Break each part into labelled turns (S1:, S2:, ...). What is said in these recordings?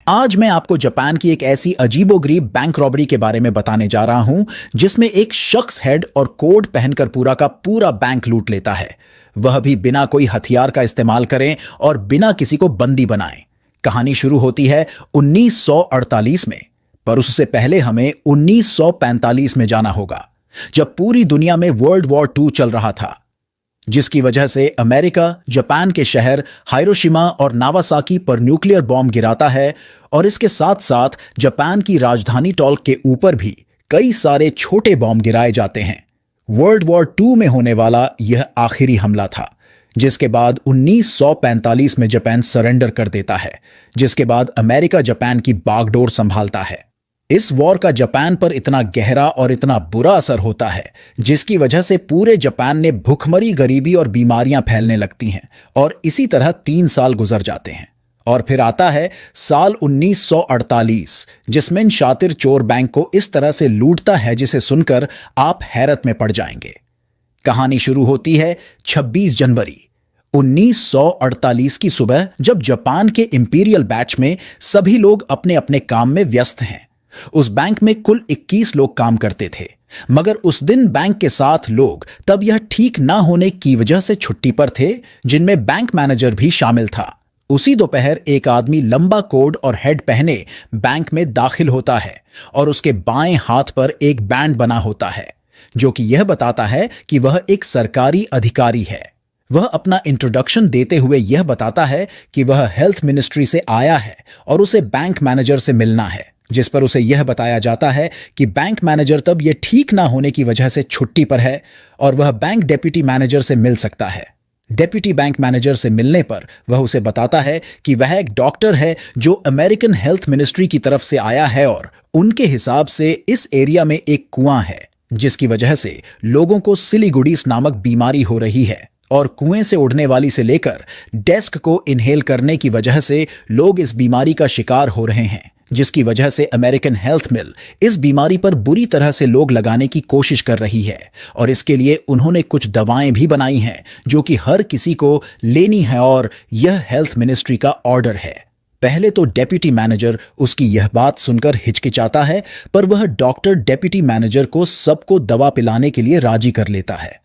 S1: आज मैं आपको जापान की एक ऐसी अजीबोगरीब बैंक रॉबरी के बारे में बताने जा रहा हूं जिसमें एक शख्स हेड और कोट पहनकर पूरा का पूरा बैंक लूट लेता है, वह भी बिना कोई हथियार का इस्तेमाल करें और बिना किसी को बंदी बनाए। कहानी शुरू होती है 1948 में, पर उससे पहले हमें 1945 में जाना होगा, जब पूरी दुनिया में वर्ल्ड वॉर 2 चल रहा था, जिसकी वजह से अमेरिका जापान के शहर हिरोशिमा और नागासाकी पर न्यूक्लियर बॉम्ब गिराता है और इसके साथ साथ जापान की राजधानी टोक्यो के ऊपर भी कई सारे छोटे बॉम्ब गिराए जाते हैं। वर्ल्ड वॉर 2 में होने वाला यह आखिरी हमला था, जिसके बाद 1945 में जापान सरेंडर कर देता है, जिसके बाद अमेरिका जापान की बागडोर संभालता है। इस वॉर का जापान पर इतना गहरा और इतना बुरा असर होता है, जिसकी वजह से पूरे जापान में भुखमरी, गरीबी और बीमारियां फैलने लगती हैं और इसी तरह 3 साल गुजर जाते हैं। और फिर आता है साल 1948, जिसमें इन शातिर चोर बैंक को इस तरह से लूटता है जिसे सुनकर आप हैरत में पड़ जाएंगे। कहानी शुरू होती है 26 जनवरी 1948 की सुबह, जब जापान के इंपीरियल बैच में सभी लोग अपने अपने काम में व्यस्त हैं। उस बैंक में कुल 21 लोग काम करते थे, मगर उस दिन बैंक के 7 लोग तब यह ठीक ना होने की वजह से छुट्टी पर थे, जिनमें बैंक मैनेजर भी शामिल था। उसी दोपहर एक आदमी लंबा कोट और हेड पहने बैंक में दाखिल होता है और उसके बाएं हाथ पर एक बैंड बना होता है, जो कि यह बताता है कि वह एक सरकारी अधिकारी है। वह अपना इंट्रोडक्शन देते हुए यह बताता है कि वह हेल्थ मिनिस्ट्री से आया है और उसे बैंक मैनेजर से मिलना है, जिस पर उसे यह बताया जाता है कि बैंक मैनेजर तब यह ठीक ना होने की वजह से छुट्टी पर है और वह बैंक डेप्यूटी मैनेजर से मिल सकता है। डेप्यूटी बैंक मैनेजर से मिलने पर वह उसे बताता है कि वह एक डॉक्टर है जो अमेरिकन हेल्थ मिनिस्ट्री की तरफ से आया है और उनके हिसाब से इस एरिया में एक कुआं है, जिसकी वजह से लोगों को सिलीगुड़ीस नामक बीमारी हो रही है और कुएं से उड़ने वाली से लेकर डेस्क को इनहेल करने की वजह से लोग इस बीमारी का शिकार हो रहे हैं, जिसकी वजह से अमेरिकन हेल्थ मिल इस बीमारी पर बुरी तरह से लोग लगाने की कोशिश कर रही है और इसके लिए उन्होंने कुछ दवाएं भी बनाई हैं जो कि हर किसी को लेनी है और यह हेल्थ मिनिस्ट्री का ऑर्डर है। पहले तो डेप्यूटी मैनेजर उसकी यह बात सुनकर हिचकिचाता है, पर वह डॉक्टर डेप्यूटी मैनेजर को सबको दवा पिलाने के लिए राजी कर लेता है।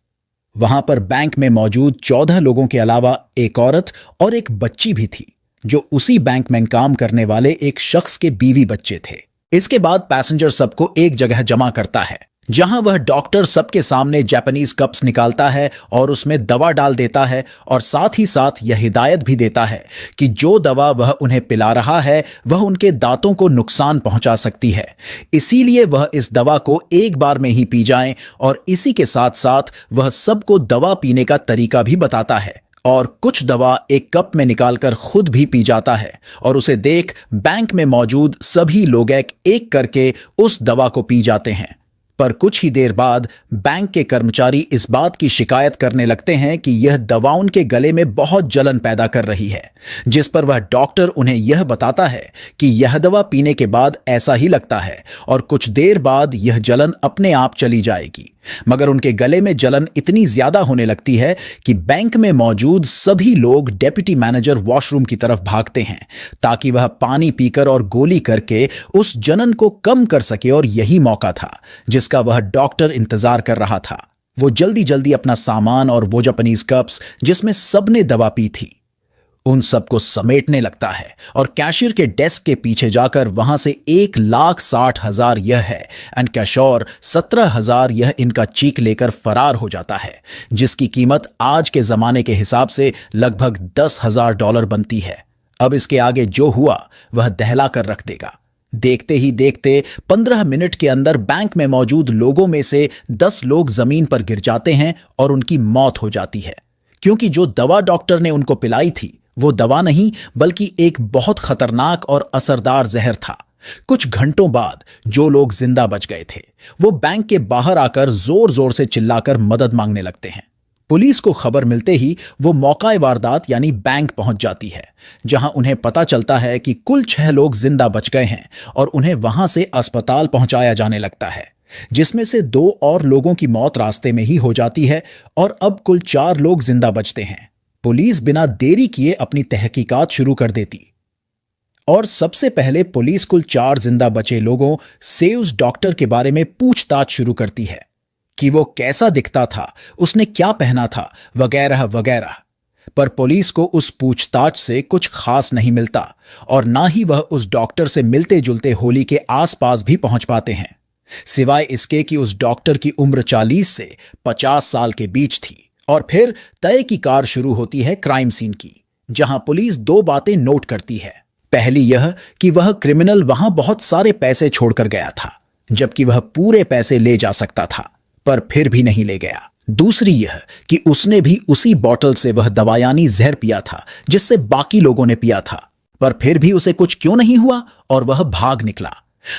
S1: वहां पर बैंक में मौजूद 14 लोगों के अलावा एक औरत और एक बच्ची भी थी, जो उसी बैंक में काम करने वाले एक शख्स के बीवी बच्चे थे। इसके बाद पैसेंजर सबको एक जगह जमा करता है, जहां वह डॉक्टर सबके सामने जापानीज कप्स निकालता है और उसमें दवा डाल देता है और साथ ही साथ यह हिदायत भी देता है कि जो दवा वह उन्हें पिला रहा है वह उनके दांतों को नुकसान पहुंचा सकती है, इसीलिए वह इस दवा को एक बार में ही पी जाएं। और इसी के साथ साथ वह सबको दवा पीने का तरीका भी बताता है और कुछ दवा एक कप में निकालकर खुद भी पी जाता है और उसे देख बैंक में मौजूद सभी लोग एक एक करके उस दवा को पी जाते हैं। पर कुछ ही देर बाद बैंक के कर्मचारी इस बात की शिकायत करने लगते हैं कि यह दवा उनके गले में बहुत जलन पैदा कर रही है, जिस पर वह डॉक्टर उन्हें यह बताता है कि यह दवा पीने के बाद ऐसा ही लगता है और कुछ देर बाद यह जलन अपने आप चली जाएगी। मगर उनके गले में जलन इतनी ज्यादा होने लगती है कि बैंक में मौजूद सभी लोग डेप्यूटी मैनेजर वॉशरूम की तरफ भागते हैं ताकि वह पानी पीकर और गोली करके उस जलन को कम कर सके। और यही मौका था जिसका वह डॉक्टर इंतजार कर रहा था। वो जल्दी जल्दी अपना सामान और वो जापानीज कप्स जिसमें सबने दवा पी थी उन सबको समेटने लगता है और कैशियर के डेस्क के पीछे जाकर वहां से 1,60,000 यह है एंड कैशोर 17,000 यह इनका चीक लेकर फरार हो जाता है, जिसकी कीमत आज के जमाने के हिसाब से लगभग $10,000 बनती है। अब इसके आगे जो हुआ वह दहला कर रख देगा। देखते ही देखते 15 मिनट के अंदर बैंक में मौजूद लोगों में से 10 लोग जमीन पर गिर जाते हैं और उनकी मौत हो जाती है, क्योंकि जो दवा डॉक्टर ने उनको पिलाई थी वो दवा नहीं बल्कि एक बहुत खतरनाक और असरदार जहर था। कुछ घंटों बाद जो लोग जिंदा बच गए थे वो बैंक के बाहर आकर जोर जोर से चिल्लाकर मदद मांगने लगते हैं। पुलिस को खबर मिलते ही वो मौका वारदात यानी बैंक पहुंच जाती है, जहां उन्हें पता चलता है कि कुल 6 लोग जिंदा बच गए हैं और उन्हें वहां से अस्पताल पहुंचाया जाने लगता है, जिसमें से 2 और लोगों की मौत रास्ते में ही हो जाती है और अब कुल 4 लोग जिंदा बचते हैं। पुलिस बिना देरी किए अपनी तहकीकात शुरू कर देती। और सबसे पहले पुलिस कुल 4 जिंदा बचे लोगों से उस डॉक्टर के बारे में पूछताछ शुरू करती है कि वो कैसा दिखता था, उसने क्या पहना था, वगैरह वगैरह। पर पुलिस को उस पूछताछ से कुछ खास नहीं मिलता और ना ही वह उस डॉक्टर से मिलते जुलते होली के आसपास भी पहुंच पाते हैं, सिवाय इसके कि उस डॉक्टर की उम्र 40 से 50 साल के बीच थी। और फिर तय की कार शुरू होती है क्राइम सीन की, जहां पुलिस 2 बातें नोट करती है। पहली यह कि वह क्रिमिनल वहां बहुत सारे पैसे छोड़कर गया था, जबकि वह पूरे पैसे ले जा सकता था, पर फिर भी नहीं ले गया। दूसरी यह कि उसने भी उसी बोतल से वह दवा यानी जहर पिया था जिससे बाकी लोगों ने पिया था, पर फिर भी उसे कुछ क्यों नहीं हुआ और वह भाग निकला।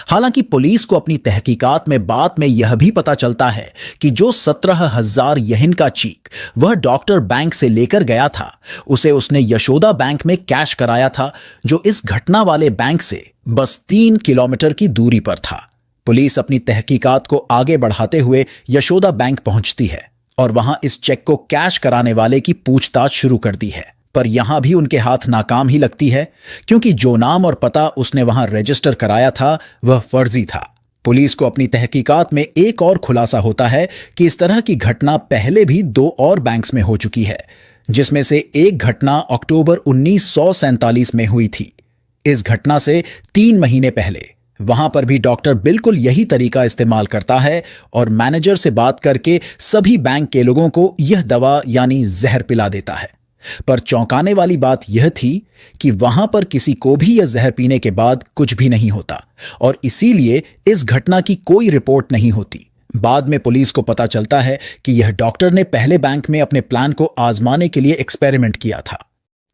S1: हालांकि पुलिस को अपनी तहकीकात में बाद में यह भी पता चलता है कि जो 17,000 येन का चीक वह डॉक्टर बैंक से लेकर गया था, उसे उसने यशोदा बैंक में कैश कराया था, जो इस घटना वाले बैंक से बस 3 किलोमीटर की दूरी पर था। पुलिस अपनी तहकीकात को आगे बढ़ाते हुए यशोदा बैंक पहुंचती है और वहां इस चेक को कैश कराने वाले की पूछताछ शुरू कर दी है। पर यहां भी उनके हाथ नाकाम ही लगती है, क्योंकि जो नाम और पता उसने वहां रजिस्टर कराया था वह फर्जी था। पुलिस को अपनी तहकीकात में एक और खुलासा होता है कि इस तरह की घटना पहले भी 2 और बैंक्स में हो चुकी है, जिसमें से एक घटना अक्टूबर 1947 में हुई थी। इस घटना से 3 महीने पहले वहां पर भी डॉक्टर बिल्कुल यही तरीका इस्तेमाल करता है और मैनेजर से बात करके सभी बैंक के लोगों को यह दवा यानी जहर पिला देता है। पर चौंकाने वाली बात यह थी कि वहां पर किसी को भी यह जहर पीने के बाद कुछ भी नहीं होता और इसीलिए इस घटना की कोई रिपोर्ट नहीं होती। बाद में पुलिस को पता चलता है कि यह डॉक्टर ने पहले बैंक में अपने प्लान को आजमाने के लिए एक्सपेरिमेंट किया था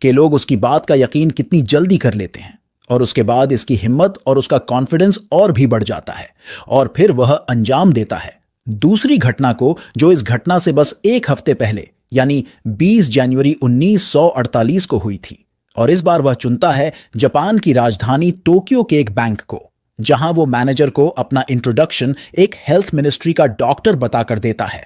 S1: कि लोग उसकी बात का यकीन कितनी जल्दी कर लेते हैं, और उसके बाद इसकी हिम्मत और उसका कॉन्फिडेंस और भी बढ़ जाता है और फिर वह अंजाम देता है दूसरी घटना को, जो इस घटना से बस 1 हफ्ते पहले यानी 20 जनवरी 1948 को हुई थी। और इस बार वह चुनता है जापान की राजधानी टोक्यो के एक बैंक को, जहां वो मैनेजर को अपना इंट्रोडक्शन एक हेल्थ मिनिस्ट्री का डॉक्टर बताकर देता है।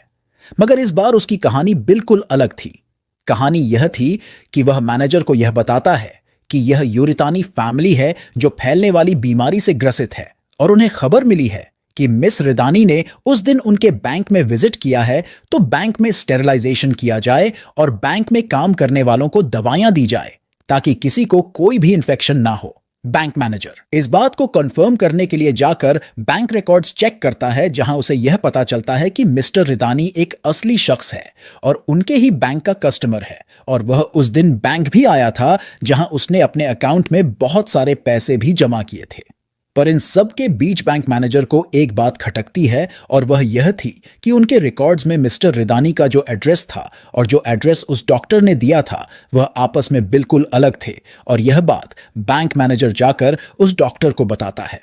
S1: मगर इस बार उसकी कहानी बिल्कुल अलग थी। कहानी यह थी कि वह मैनेजर को यह बताता है कि यह यूरितानी फैमिली है जो फैलने वाली बीमारी से ग्रसित है, और उन्हें खबर मिली है कि मिस रिदानी ने उस दिन उनके बैंक में विजिट किया है, तो बैंक में स्टेरिलाइजेशन किया जाए और बैंक में काम करने वालों को दवाइयां दी जाए ताकि किसी को कोई भी इंफेक्शन ना हो। बैंक मैनेजर इस बात को कंफर्म करने के लिए जाकर बैंक रिकॉर्ड्स चेक करता है, जहां उसे यह पता चलता है कि मिस्टर रिदानी एक असली शख्स है और उनके ही बैंक का कस्टमर है, और वह उस दिन बैंक भी आया था जहां उसने अपने अकाउंट में बहुत सारे पैसे भी जमा किए थे। पर इन सब के बीच बैंक मैनेजर को एक बात खटकती है, और वह यह थी कि उनके रिकॉर्ड्स में मिस्टर रिदानी का जो एड्रेस था और जो एड्रेस उस डॉक्टर ने दिया था वह आपस में बिल्कुल अलग थे, और यह बात बैंक मैनेजर जाकर उस डॉक्टर को बताता है।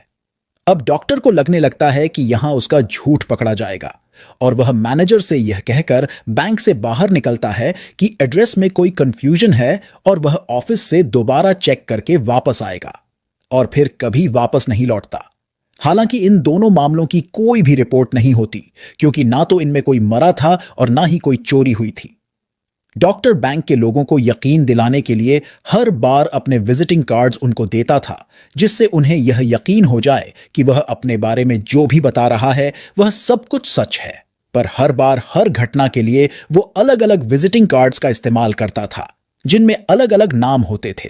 S1: अब डॉक्टर को लगने लगता है कि यहां उसका झूठ पकड़ा जाएगा, और वह मैनेजर से यह कहकर बैंक से बाहर निकलता है कि एड्रेस में कोई कंफ्यूजन है और वह ऑफिस से दोबारा चेक करके वापस आएगा, और फिर कभी वापस नहीं लौटता। हालांकि इन दोनों मामलों की कोई भी रिपोर्ट नहीं होती, क्योंकि ना तो इनमें कोई मरा था और ना ही कोई चोरी हुई थी। डॉक्टर बैंक के लोगों को यकीन दिलाने के लिए हर बार अपने विजिटिंग कार्ड्स उनको देता था, जिससे उन्हें यह यकीन हो जाए कि वह अपने बारे में जो भी बता रहा है वह सब कुछ सच है। पर हर बार हर घटना के लिए वो अलग अलग विजिटिंग कार्ड्स का इस्तेमाल करता था, जिनमें अलग अलग नाम होते थे।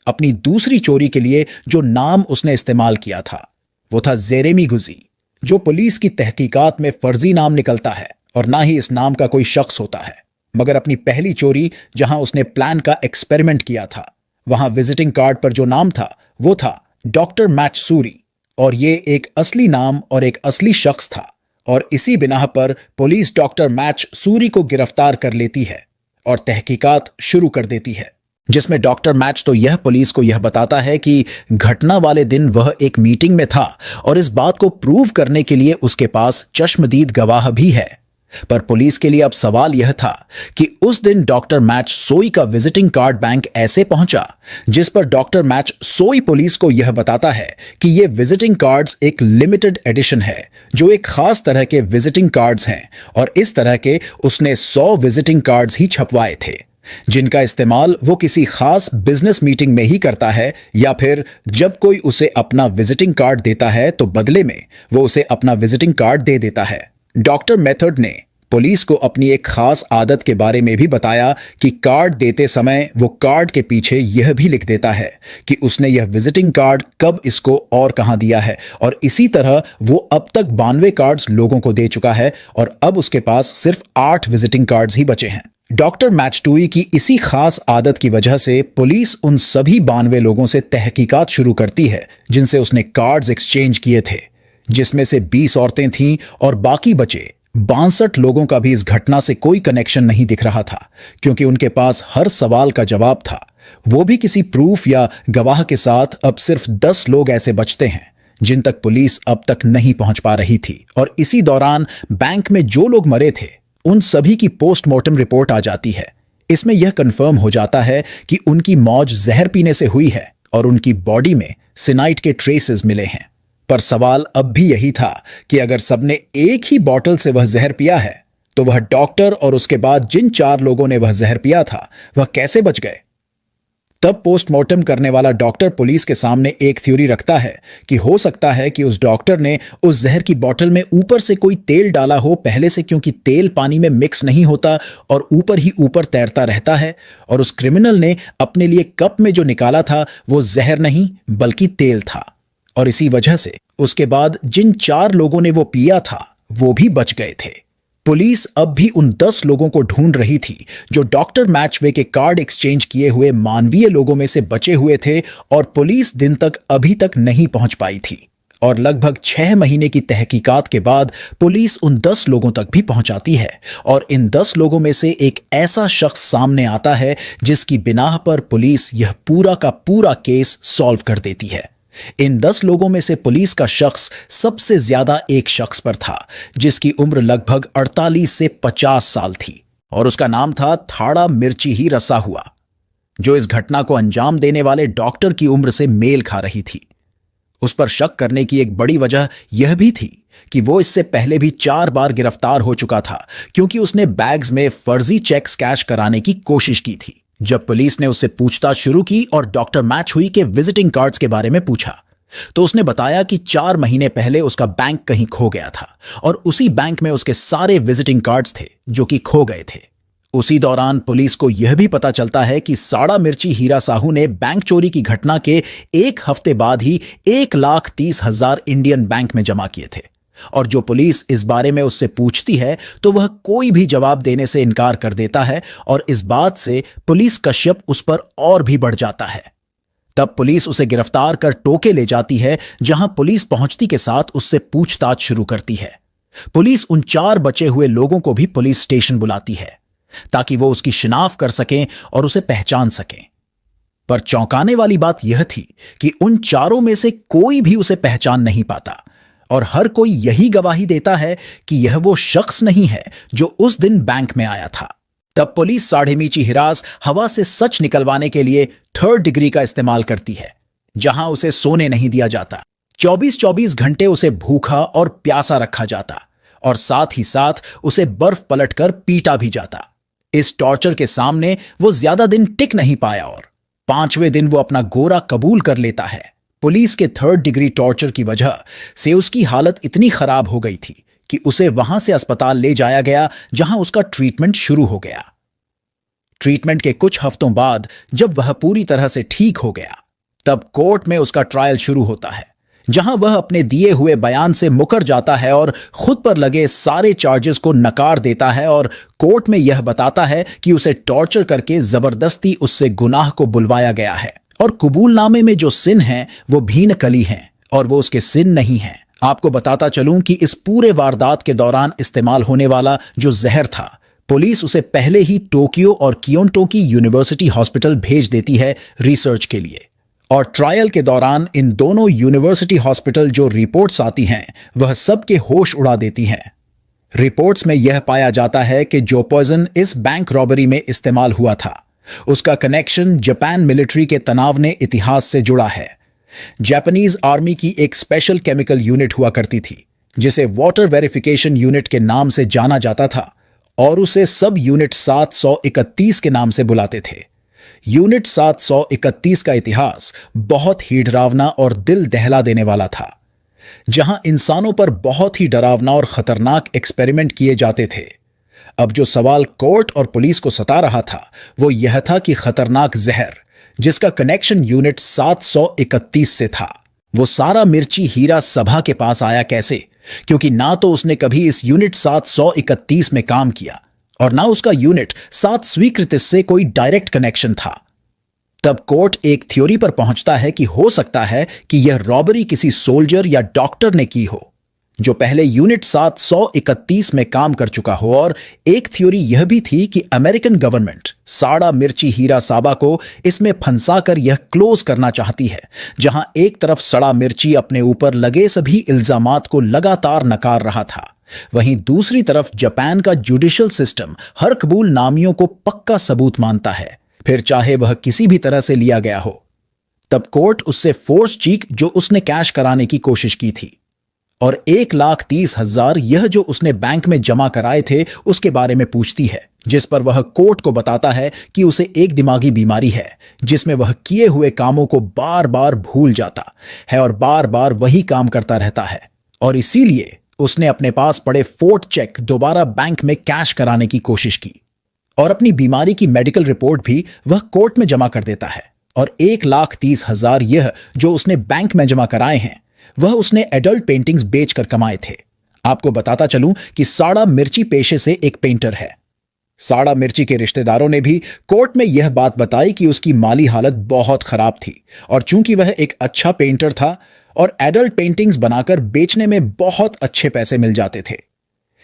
S1: अपनी दूसरी चोरी के लिए जो नाम उसने इस्तेमाल किया था वो था जेरेमी गुजी, जो पुलिस की तहकीकात में फर्जी नाम निकलता है और ना ही इस नाम का कोई शख्स होता है। मगर अपनी पहली चोरी, जहां उसने प्लान का एक्सपेरिमेंट किया था, वहां विजिटिंग कार्ड पर जो नाम था वो था डॉक्टर मैचसूरी, और ये एक असली नाम और एक असली शख्स था। और इसी बिना पर पुलिस डॉक्टर मैचसूरी को गिरफ्तार कर लेती है और तहकीकात शुरू कर देती है, जिसमें डॉक्टर मैच तो यह पुलिस को यह बताता है कि घटना वाले दिन वह एक मीटिंग में था, और इस बात को प्रूव करने के लिए उसके पास चश्मदीद गवाह भी है। पर पुलिस के लिए अब सवाल यह था कि उस दिन डॉक्टर मैच सोई का विजिटिंग कार्ड बैंक ऐसे पहुंचा, जिस पर डॉक्टर मैच सोई पुलिस को यह बताता है कि ये विजिटिंग कार्ड्स एक लिमिटेड एडिशन है, जो एक खास तरह के विजिटिंग कार्ड्स हैं, और इस तरह के उसने 100 विजिटिंग कार्ड्स ही छपवाए थे। जिनका इस्तेमाल वो किसी खास बिजनेस मीटिंग में ही करता है, या फिर जब कोई उसे अपना विजिटिंग कार्ड देता है तो बदले में वो उसे अपना विजिटिंग कार्ड दे देता है। डॉक्टर मेथड ने पुलिस को अपनी एक खास आदत के बारे में भी बताया कि कार्ड देते समय वो कार्ड के पीछे यह भी लिख देता है कि उसने यह विजिटिंग कार्ड कब इसको और कहां दिया है, और इसी तरह वो अब तक 92 कार्ड्स लोगों को दे चुका है और अब उसके पास सिर्फ 8 विजिटिंग कार्ड्स ही बचे हैं। डॉक्टर मैचटूई की इसी खास आदत की वजह से पुलिस उन सभी 92 लोगों से तहकीकात शुरू करती है जिनसे उसने कार्ड्स एक्सचेंज किए थे, जिसमें से 20 औरतें थीं और बाकी बचे 62 लोगों का भी इस घटना से कोई कनेक्शन नहीं दिख रहा था, क्योंकि उनके पास हर सवाल का जवाब था। वो भी किसी प्रूफ या गवाह के साथ। अब सिर्फ 10 लोग ऐसे बचते हैं जिन तक पुलिस अब तक नहीं पहुंच पा रही थी, और इसी दौरान बैंक में जो लोग मरे थे उन सभी की पोस्टमार्टम रिपोर्ट आ जाती है। इसमें यह कंफर्म हो जाता है कि उनकी मौत जहर पीने से हुई है और उनकी बॉडी में सिनाइड के ट्रेसेस मिले हैं। पर सवाल अब भी यही था कि अगर सबने एक ही बॉटल से वह जहर पिया है तो वह डॉक्टर और उसके बाद जिन 4 लोगों ने वह जहर पिया था वह कैसे बच गए। तब पोस्टमार्टम करने वाला डॉक्टर पुलिस के सामने एक थ्योरी रखता है कि हो सकता है कि उस डॉक्टर ने उस जहर की बोतल में ऊपर से कोई तेल डाला हो पहले से, क्योंकि तेल पानी में मिक्स नहीं होता और ऊपर ही ऊपर तैरता रहता है, और उस क्रिमिनल ने अपने लिए कप में जो निकाला था वो जहर नहीं बल्कि तेल था, और इसी वजह से उसके बाद जिन 4 लोगों ने वो पिया था वो भी बच गए थे। पुलिस अब भी उन 10 लोगों को ढूंढ रही थी जो डॉक्टर मैचवे के कार्ड एक्सचेंज किए हुए मानवीय लोगों में से बचे हुए थे, और पुलिस दिन तक अभी तक नहीं पहुंच पाई थी। और लगभग 6 महीने की तहकीकात के बाद पुलिस उन 10 लोगों तक भी पहुंचाती है, और इन 10 लोगों में से एक ऐसा शख्स सामने आता है जिसकी बिनाह पर पुलिस यह पूरा का पूरा केस सॉल्व कर देती है। इन 10 लोगों में से पुलिस का शख्स सबसे ज्यादा एक शख्स पर था जिसकी उम्र लगभग 48 से 50 साल थी, और उसका नाम था थाड़ा मिर्ची ही रसा हुआ, जो इस घटना को अंजाम देने वाले डॉक्टर की उम्र से मेल खा रही थी। उस पर शक करने की एक बड़ी वजह यह भी थी कि वो इससे पहले भी 4 बार गिरफ्तार हो चुका था, क्योंकि उसने बैग्स में फर्जी चेक्स कैश कराने की कोशिश की थी। जब पुलिस ने उससे पूछताछ शुरू की और डॉक्टर मैचहुई के विजिटिंग कार्ड्स के बारे में पूछा तो उसने बताया कि 4 महीने पहले उसका बैंक कहीं खो गया था, और उसी बैंक में उसके सारे विजिटिंग कार्ड्स थे जो कि खो गए थे। उसी दौरान पुलिस को यह भी पता चलता है कि साड़ा मिर्ची हीरा साहू ने बैंक चोरी की घटना के 1 हफ्ते बाद ही 1,30,000 इंडियन बैंक में जमा किए थे, और जो पुलिस इस बारे में उससे पूछती है तो वह कोई भी जवाब देने से इनकार कर देता है, और इस बात से पुलिस कश्यप उस पर और भी बढ़ जाता है। तब पुलिस उसे गिरफ्तार कर टोके ले जाती है, जहां पुलिस पहुंचती के साथ उससे पूछताछ शुरू करती है। पुलिस उन 4 बचे हुए लोगों को भी पुलिस स्टेशन बुलाती है ताकि वो उसकी शिनाख्त कर सकें और उसे पहचान सकें। पर चौंकाने वाली बात यह थी कि उन 4 में से कोई भी उसे पहचान नहीं पाता, और हर कोई यही गवाही देता है कि यह वो शख्स नहीं है जो उस दिन बैंक में आया था। तब पुलिस साढ़े मीची हिरास हवा से सच निकलवाने के लिए 3rd डिग्री का इस्तेमाल करती है, जहां उसे सोने नहीं दिया जाता। 24-24 घंटे उसे भूखा और प्यासा रखा जाता, और साथ ही साथ उसे बर्फ पलटकर पीटा भी जाता। इस टॉर्चर के सामने वो ज्यादा दिन टिक नहीं पाया, और 5वें दिन वो अपना गोरा कबूल कर लेता है। पुलिस के 3rd डिग्री टॉर्चर की वजह से उसकी हालत इतनी खराब हो गई थी कि उसे वहां से अस्पताल ले जाया गया, जहां उसका ट्रीटमेंट शुरू हो गया। ट्रीटमेंट के कुछ हफ्तों बाद जब वह पूरी तरह से ठीक हो गया, तब कोर्ट में उसका ट्रायल शुरू होता है, जहां वह अपने दिए हुए बयान से मुकर जाता है और खुद पर लगे सारे चार्जेस को नकार देता है, और कोर्ट में यह बताता है कि उसे टॉर्चर करके जबरदस्ती उससे गुनाह को बुलवाया गया है, और कबूलनामे में जो सिन हैं वो भी नकली हैं और वो उसके सिन नहीं हैं। आपको बताता चलूं कि इस पूरे वारदात के दौरान इस्तेमाल होने वाला जो जहर था, पुलिस उसे पहले ही टोक्यो और कियोटो की यूनिवर्सिटी हॉस्पिटल भेज देती है रिसर्च के लिए, और ट्रायल के दौरान इन दोनों यूनिवर्सिटी हॉस्पिटल जो रिपोर्ट्स आती हैं वह सबके होश उड़ा देती हैं। रिपोर्ट्स में यह पाया जाता है कि जो पॉइजन इस बैंक रॉबरी में इस्तेमाल हुआ था उसका कनेक्शन जापान मिलिट्री के तनाव इतिहास से जुड़ा है। जापानीज आर्मी की एक स्पेशल केमिकल यूनिट हुआ करती थी जिसे वाटर वेरिफिकेशन यूनिट के नाम से जाना जाता था, और उसे सब यूनिट 731 के नाम से बुलाते थे। यूनिट 731 का इतिहास बहुत ही डरावना और दिल दहला देने वाला था, जहां इंसानों पर बहुत ही डरावना और खतरनाक एक्सपेरिमेंट किए जाते थे। अब जो सवाल कोर्ट और पुलिस को सता रहा था वो यह था कि खतरनाक जहर जिसका कनेक्शन यूनिट 731 से था, वो सारा मिर्ची हीरा सभा के पास आया कैसे, क्योंकि ना तो उसने कभी इस यूनिट 731 में काम किया और ना उसका यूनिट 7 स्वीकृत से कोई डायरेक्ट कनेक्शन था। तब कोर्ट एक थ्योरी पर पहुंचता है कि हो सकता है कि यह रॉबरी किसी सोल्जर या डॉक्टर ने की हो जो पहले यूनिट 731 में काम कर चुका हो, और एक थ्योरी यह भी थी कि अमेरिकन गवर्नमेंट साड़ा मिर्ची हीरा साबा को इसमें फंसाकर यह क्लोज करना चाहती है, जहां एक तरफ सड़ा मिर्ची अपने ऊपर लगे सभी इल्जामात को लगातार नकार रहा था, वहीं दूसरी तरफ जापान का जुडिशियल सिस्टम हर कबूल नामियों को पक्का सबूत मानता है, फिर चाहे वह किसी भी तरह से लिया गया हो। तब कोर्ट उससे फोर्स चीक जो उसने कैश कराने की कोशिश की थी और 1,30,000 यह जो उसने बैंक में जमा कराए थे उसके बारे में पूछती है, जिस पर वह कोर्ट को बताता है कि उसे एक दिमागी बीमारी है जिसमें वह किए हुए कामों को बार बार भूल जाता है और बार बार वही काम करता रहता है, और इसीलिए उसने अपने पास पड़े फोर्ट चेक दोबारा बैंक में कैश कराने की कोशिश की और अपनी बीमारी की मेडिकल रिपोर्ट भी वह कोर्ट में जमा कर देता है। और 1,30,000 यह जो उसने बैंक में जमा कराए हैं वह उसने एडल्ट पेंटिंग्स बेचकर कमाए थे। आपको बताता चलूं कि साड़ा मिर्ची पेशे से एक पेंटर है। साड़ा मिर्ची के रिश्तेदारों ने भी कोर्ट में यह बात बताई कि उसकी माली हालत बहुत खराब थी और चूंकि वह एक अच्छा पेंटर था और एडल्ट पेंटिंग्स बनाकर बेचने में बहुत अच्छे पैसे मिल जाते थे,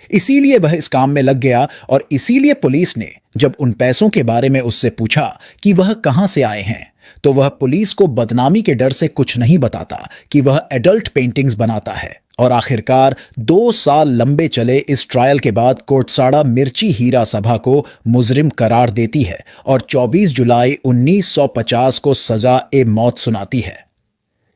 S1: इसीलिए वह इस काम में लग गया। और इसीलिए पुलिस ने जब उन पैसों के बारे में उससे पूछा कि वह कहां से आए हैं, तो वह पुलिस को बदनामी के डर से कुछ नहीं बताता कि वह एडल्ट पेंटिंग्स बनाता है। और आखिरकार 2 साल लंबे चले इस ट्रायल के बाद कोर्ट साड़ा मिर्ची हीरा सभा को मुजरिम करार देती है और 24 जुलाई 1950 को सजा ए मौत सुनाती है।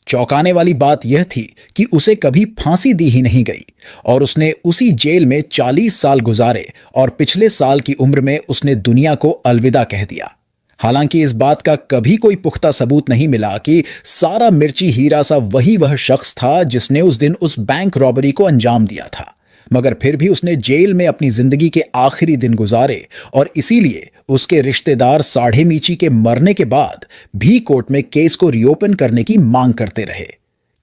S1: चौंकाने वाली बात यह थी कि उसे कभी फांसी दी ही नहीं गई और उसने उसी जेल में 40 साल गुजारे और पिछले साल की उम्र में उसने दुनिया को अलविदा कह दिया। हालांकि इस बात का कभी कोई पुख्ता सबूत नहीं मिला कि सारा मिर्ची हीरा सा वह शख्स था जिसने उस दिन उस बैंक रॉबरी को अंजाम दिया था, मगर फिर भी उसने जेल में अपनी जिंदगी के आखिरी दिन गुजारे और इसीलिए उसके रिश्तेदार साढ़े मीची के मरने के बाद भी कोर्ट में केस को रीओपन करने की मांग करते रहे,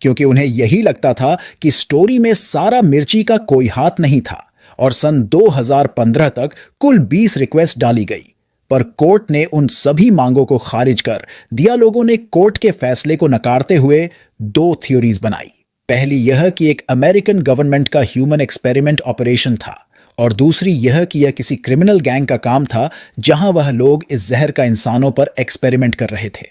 S1: क्योंकि उन्हें यही लगता था कि स्टोरी में सारा मिर्ची का कोई हाथ नहीं था। और सन 2015 तक कुल 20 रिक्वेस्ट डाली गई, पर कोर्ट ने उन सभी मांगों को खारिज कर दिया। लोगों ने कोर्ट के फैसले को नकारते हुए 2 थ्योरीज बनाई। पहली यह कि एक अमेरिकन गवर्नमेंट का ह्यूमन एक्सपेरिमेंट ऑपरेशन था और दूसरी यह कि यह किसी क्रिमिनल गैंग का काम था जहां वह लोग इस जहर का इंसानों पर एक्सपेरिमेंट कर रहे थे।